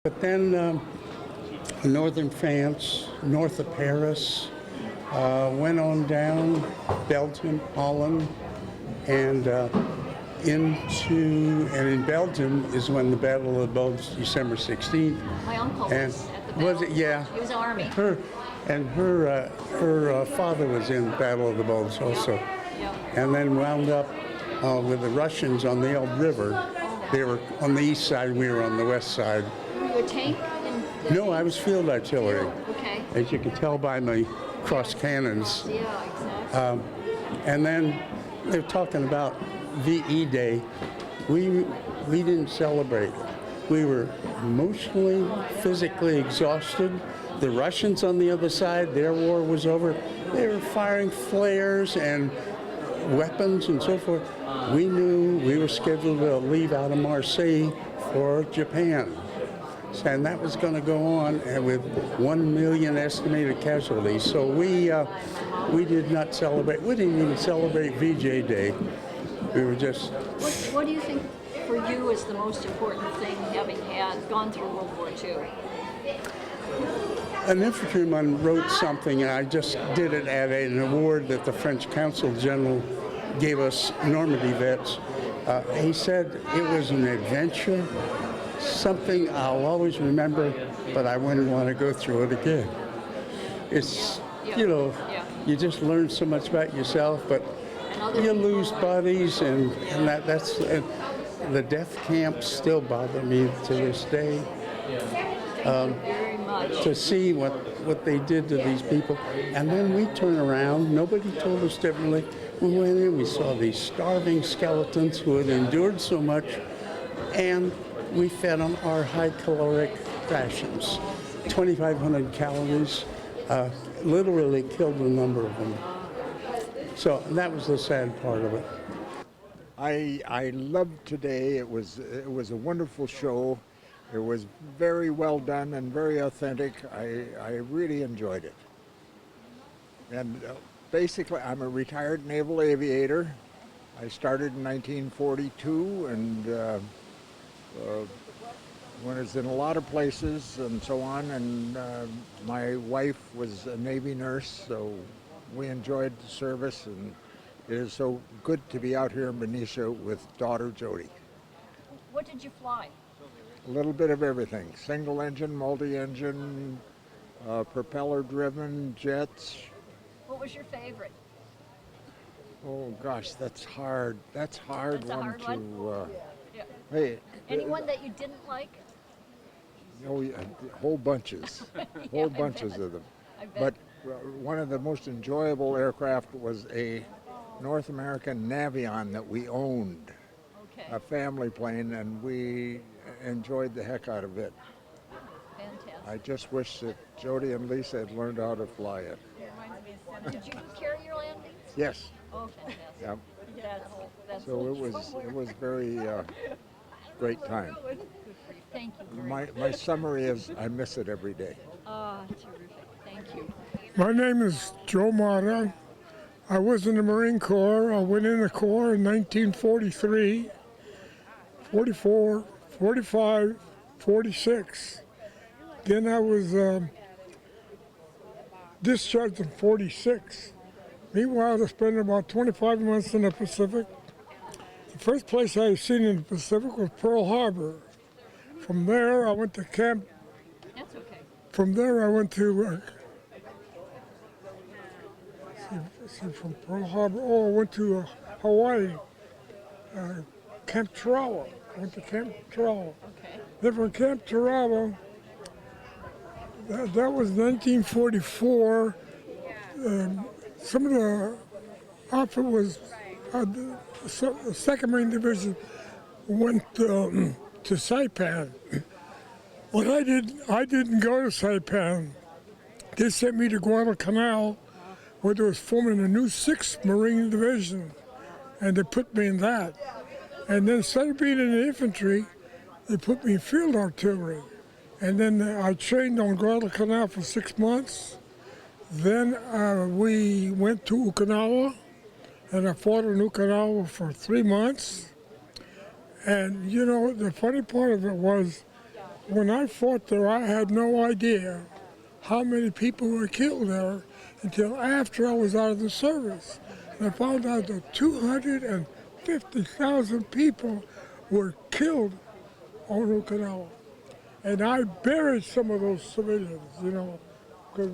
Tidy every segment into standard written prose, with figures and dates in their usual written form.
But then northern France, north of Paris, went on down Belgium, Holland, and in Belgium is when the Battle of the Bulge, December 16th. My uncle was at the battle. Was it? Yeah. He was Army. Her father was in Battle of the Bulge also, and then wound up with the Russians on the Elbe River. They were on the east side, we were on the west side. Were you a tank? No, I was field artillery. Okay. As you can tell by my cross cannons. Yeah, exactly. And then they're talking about VE Day. We didn't celebrate it. We were emotionally, physically exhausted. The Russians on the other side, their war was over. They were firing flares and weapons and so forth. We knew we were scheduled to leave out of Marseille for Japan. And that was going to go on with 1 million estimated casualties. So we did not celebrate. We didn't even celebrate VJ Day. We were just. What do you think for you is the most important thing, having gone through World War II? An infantryman wrote something, and I just did it at an award that the French Consul General gave us Normandy vets. He said it was an adventure, something I'll always remember, but I wouldn't want to go through it again. It's, you just learn so much about yourself, but you lose buddies, and that's the death camps still bother me to this day. Very much. To see what they did to these people. And then we turn around, nobody told us differently. We went in, we saw these starving skeletons who had endured so much, and we fed them our high caloric rations. 2,500 calories, literally killed a number of them. So that was the sad part of it. I loved today. It was a wonderful show. It was very well done and very authentic. I really enjoyed it. And basically, I'm a retired naval aviator. I started in 1942 and was in a lot of places and so on. And my wife was a Navy nurse, so we enjoyed the service. And it is so good to be out here in Benicia with daughter Jody. What did you fly? A little bit of everything. Single engine, multi-engine, propeller-driven, jets. What was your favorite? Oh gosh, that's hard. That's a hard one? Yeah. Hey. Anyone that you didn't like? Oh, yeah, whole bunches. Whole bunches of them. I bet. But one of the most enjoyable aircraft was a North American Navion that we owned. Okay. A family plane, and we enjoyed the heck out of it. Fantastic. I just wish that Jody and Lisa had learned how to fly it. Did you carry your landings? Yes. Oh, fantastic. Yep. That's So it was very great time. Good for you. Thank you. My summary is I miss it every day. Terrific. Thank you. My name is Joe Mata. I was in the Marine Corps. I went in the Corps in 1943, 44, 45, 46. Then I was discharged in 46. Meanwhile, I spent about 25 months in the Pacific. The first place I seen in the Pacific was Pearl Harbor. From there, I went to camp. That's okay. From there, I went to from Pearl Harbor. I went to Hawaii, Camp Tarawa. I went to Camp Tarawa. Okay. Then from Camp Tarawa, that was 1944. Some of the outfit was the 2nd Marine Division went to Saipan. But I didn't go to Saipan. They sent me to Guadalcanal, where they was forming a new 6th Marine Division, and they put me in that. And then instead of being in the infantry, they put me in field artillery. And then I trained on Guadalcanal for 6 months. Then we went to Okinawa, and I fought in Okinawa for 3 months. And you know, the funny part of it was when I fought there, I had no idea how many people were killed there until after I was out of the service. And I found out that 250,000 people were killed on Okinawa. And I buried some of those civilians, you know, because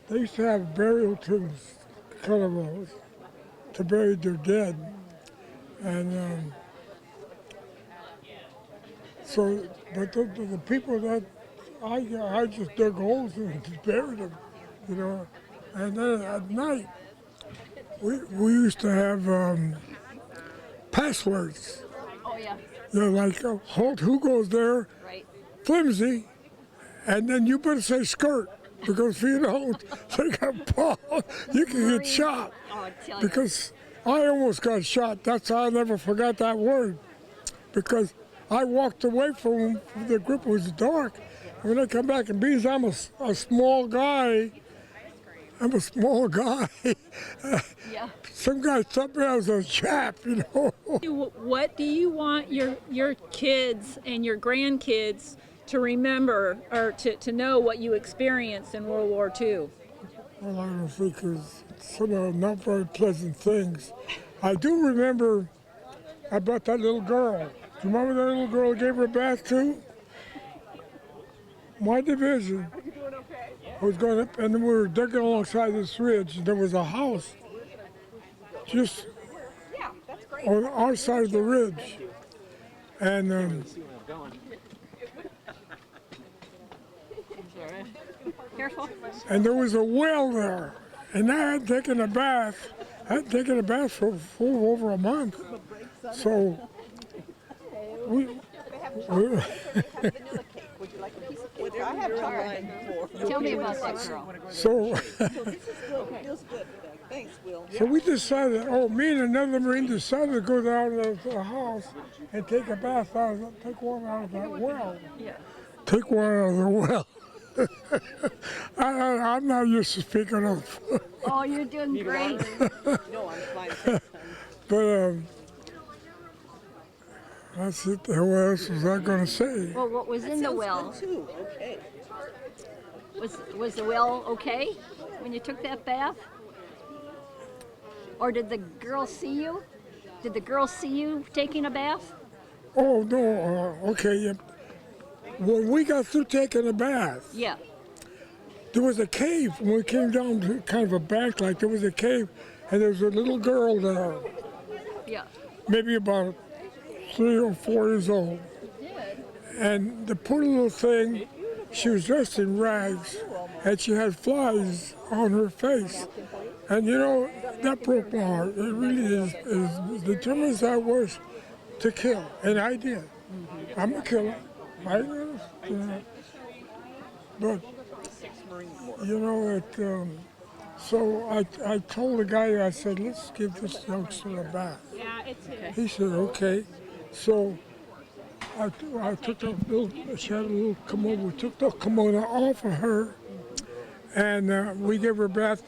they used to have burial tombs, kind of to bury their dead. And so, but the people that I just dug holes and just buried them, you know. And then at night, we used to have passwords. Oh, yeah, You know, like, halt, who goes there? right. Flimsy. And then you better say skirt, because if you don't, they got ball, you can get shot. Oh, I tell you. Because I almost got shot. That's how I never forgot that word. Because I walked away from the group, it was dark. And when I come back, and because I'm a small guy, Yeah. some guy thought me I was a chap, you know. What do you want your kids and your grandkids to remember or to know what you experienced in World War II? Well, I don't think it's some not very pleasant things. I do remember about that little girl. Do you remember that little girl I gave her a bath to? My division was going up, and we were digging alongside this ridge, and there was a house just on our side of the ridge. And Careful. and there was a well there, and I hadn't taken a bath. I hadn't taken a bath for over a month. So we Tell me about that girl. so so we decided. Oh, me and another Marine decided to go down to the house and take a bath take one out of that well. Yeah. Take one out of the well. I'm not used to speaking of, Oh, you're doing great. but that's it. What else was I going to say? Well, what was in the well? Was the well okay when you took that bath? Or did the girl see you? Did the girl see you taking a bath? Oh no. Okay. Yeah. When we got through taking a bath, Yeah. there was a cave. When we came down to kind of a bank, like there was a cave, and there was a little girl there, Yeah. maybe about 3 or 4 years old. And the poor little thing, she was dressed in rags, and she had flies on her face. And you know, that broke my heart. It really is determined as I was to kill, and I did. I'm a killer. But you know, so I told the guy, I said, let's give this youngster a bath. Yeah, it's He said, okay. So I took the little, she had a little kimono, we took the kimono off of her, and we gave her a bath,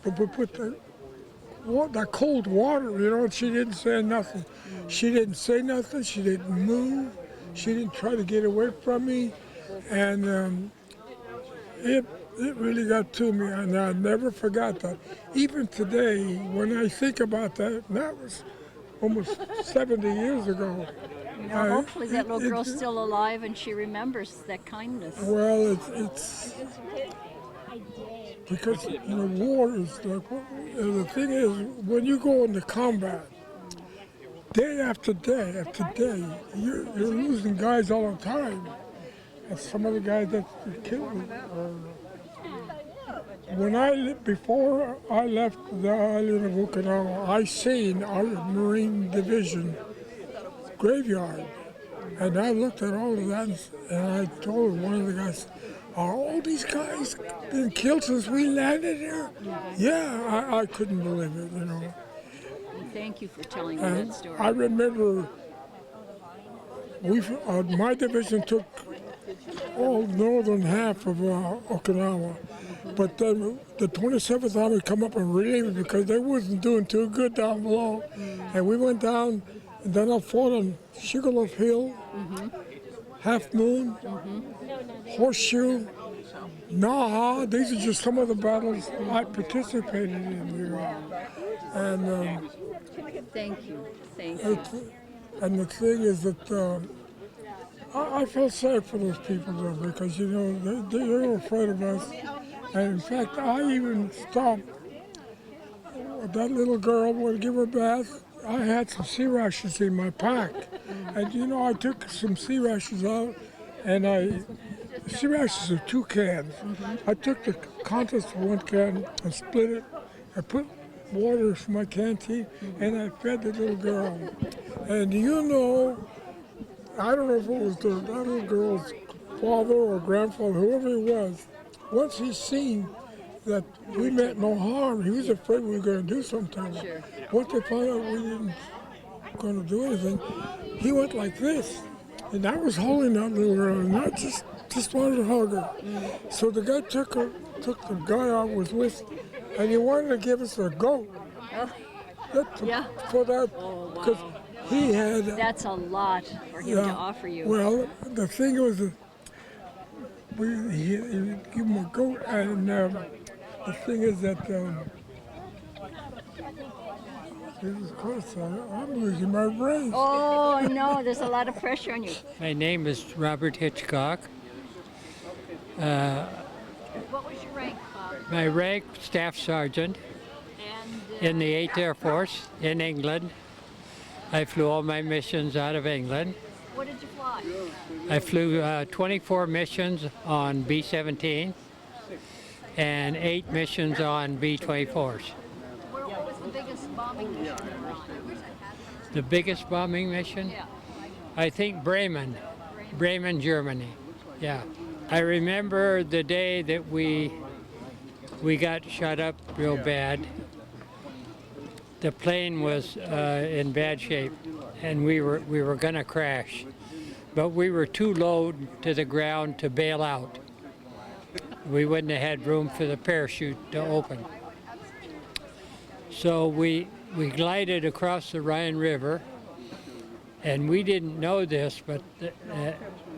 but we put that cold water, you know, and she didn't say nothing. She didn't say nothing, she didn't move, she didn't try to get away from me, and it really got to me, and I never forgot that. Even today, when I think about that, and that was almost 70 years ago. You know, hopefully that little girl's still alive and she remembers that kindness. Well, it's because, you know, war is like, the thing is, when you go into combat, day after day after day, you're losing guys all the time. And some of the guys that killed before I left the island of Okinawa, I seen our Marine Division graveyard. And I looked at all of that and I told one of the guys, are all these guys been killed since we landed here? Yeah, I couldn't believe it, you know. Thank you for telling me And that story. I remember my division took all northern half of Okinawa, but then the 27th Army come up and relieved it because they wasn't doing too good down below, and we went down, and then I fought on Sugarloaf Hill, Half Moon, Horseshoe, Naha. These are just some of the battles I participated in. You know. And Thank you. Thank you. and the thing is that I felt sorry for those people though, because you know they were afraid of us. And in fact, I even stopped that little girl would give her a bath. I had some sea rations in my pack, and you know I took some sea rations out, and sea rations are 2 cans. I took the contents of 1 can and split it. I put water from my canteen, and I fed the little girl. And you know, I don't know if it was that little girl's father or grandfather, whoever it was. Once he seen that we meant no harm, he was afraid we were going to do something. Sure. Once they found out we didn't going to do anything, he went like this, and I was holding that little girl, and I just wanted to hug her. So the guy took the guy I was with, and he wanted to give us a goat. Yeah. For that, because he had. That's a lot for him to offer you. Well, the thing was, he give him a goat, and the thing is that this is close. I'm losing my brain. Oh no, there's a lot of pressure on you. My name is Robert Hitchcock. What was your rank, Bob? My rank, Staff Sergeant And in the 8th Air Force in England. I flew all my missions out of England. what did you fly? I flew 24 missions on B-17 and 8 missions on B-24s. What was the biggest bombing mission you were on? The biggest bombing mission? Yeah. I think Bremen, Germany. Yeah. I remember the day that we got shot up real bad. The plane was in bad shape, and we were going to crash, but we were too low to the ground to bail out. We wouldn't have had room for the parachute to open. So we glided across the Rhine River, and we didn't know this, but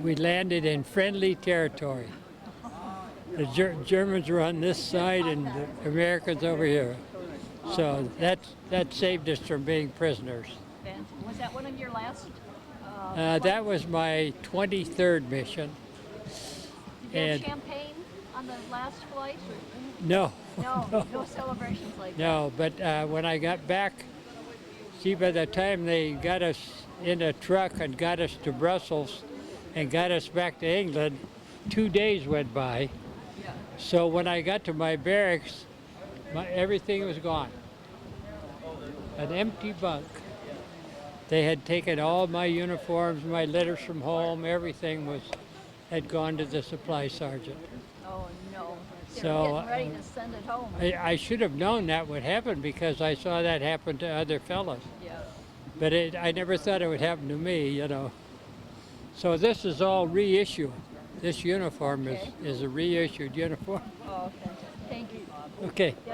we landed in friendly territory. The Germans were on this side and the Americans over here. So that saved us from being prisoners. And was that one of your last? That was my 23rd mission. Did you have And champagne on the last flight? no, No celebrations like that. no, but when I got back, see, by the time they got us in a truck and got us to Brussels and got us back to England, 2 days went by. Yeah. So when I got to my barracks, everything was gone. An empty bunk. They had taken all my uniforms, my letters from home, everything had gone to the supply sergeant. Oh no. They So, were getting ready to send it home. I should have known that would happen because I saw that happen to other fellows. Yeah. But I never thought it would happen to me, you know. So this is all reissue. This uniform is a reissued uniform. Oh, okay. Thank you, Bob. Okay.